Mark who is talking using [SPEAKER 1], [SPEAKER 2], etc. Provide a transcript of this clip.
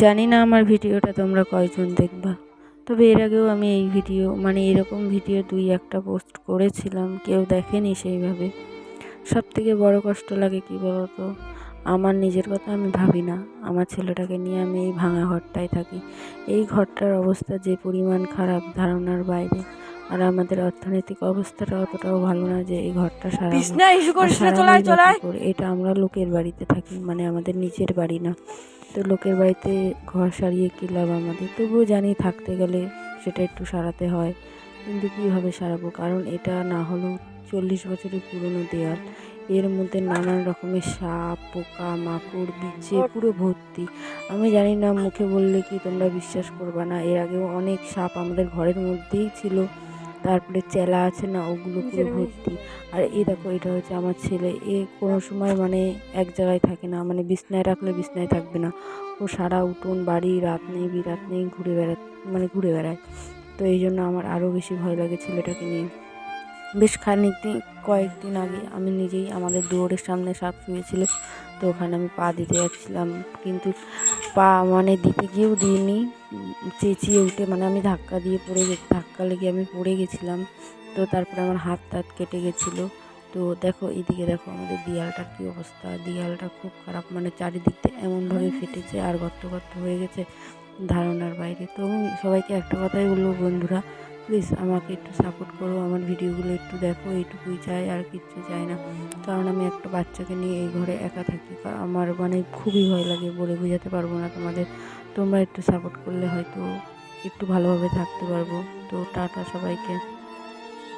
[SPEAKER 1] জানি না আমার ভিডিওটা তোমরা কয়জন দেখবা, তবে এর আগেও আমি এই ভিডিও এরকম ভিডিও 2-1টা পোস্ট করেছিলাম, কেউ দেখেনি সেইভাবে। সবথেকে বড় কষ্ট লাগে কী বলো তো, আমার নিজের কথা আমি ভাবি না, আমার ছেলেটাকে নিয়ে আমি এই ভাঙা ঘরটায় থাকি। এই ঘরটার অবস্থা যে পরিমাণ খারাপ ধারণার বাইরে। আর আমাদের অর্থনৈতিক অবস্থাটা অতটাও ভালো না যে এই ঘরটা সারাবো। আর সারাবোই বা কী করে, এটা আমরা লোকের বাড়িতে থাকি, আমাদের নিজের বাড়ি না। তো লোকের বাড়িতে ঘর সারিয়ে কী লাভ আমাদের, তবুও জানি থাকতে গেলে সেটা একটু সারাতে হয়, কিন্তু কীভাবে সারাবো, কারণ এটা না হলেও 40 বছরের পুরনো দেয়াল। এর মধ্যে নানান রকমের সাপ, পোকা, মাকড়, বিছে পুরো ভর্তি। আমি জানি না, মুখে বললে কি তোমরা বিশ্বাস করবা না, এর আগেও অনেক সাপ আমাদের ঘরের মধ্যেই ছিল। তারপরে চেলা আছে না, ওগুলো পুরো ভর্তি। আর দেখো, এটা হচ্ছে আমার ছেলে, কোনো সময় এক জায়গায় থাকে না, বিছনায় রাখলে বিছনায় থাকবে না, ও সারা উঠোন বাড়ি রাত নেই বিরাত নেই ঘুরে বেড়ায়। তো এই জন্য আমার আরও বেশি ভয় লাগে ছেলেটাকে নিয়ে। বেশ কয়েকদিন আগে আমি নিজেই, আমাদের দুয়ারের সামনে সাপ শুয়েছিল, তো ওখানে আমি পা দিতে যাচ্ছিলাম, কিন্তু পা দিতে গিয়েও দিইনি, চেঁচিয়ে উঠে আমি ধাক্কা লেগে আমি পড়ে গেছিলাম। তো তারপরে আমার হাত টাত কেটে গেছিলো। তো দেখো, এইদিকে দেখো আমাদের দেয়ালটার কী অবস্থা, দেয়ালটা খুব খারাপ, চারিদিক দিয়ে এমনভাবে ফেটেছে আর গর্ত হয়ে গেছে ধারণার বাইরে। তো আমি সবাইকে একটা কথাই বলবো, বন্ধুরা প্লিজ আমাকে একটু সাপোর্ট করো, আমার ভিডিওগুলো একটু দেখো, এইটুকুই চাই, আর কিচ্ছু চাই না। কারণ আমি একটা বাচ্চাকে নিয়ে এই ঘরে একা থাকি, আমার খুবই ভয় লাগে, বলে বোঝাতে পারবো না তোমাদের। তোমরা একটু সাপোর্ট করলে হয়তো একটু ভালোভাবে থাকতে পারবো। তো টাটা সবাইকে।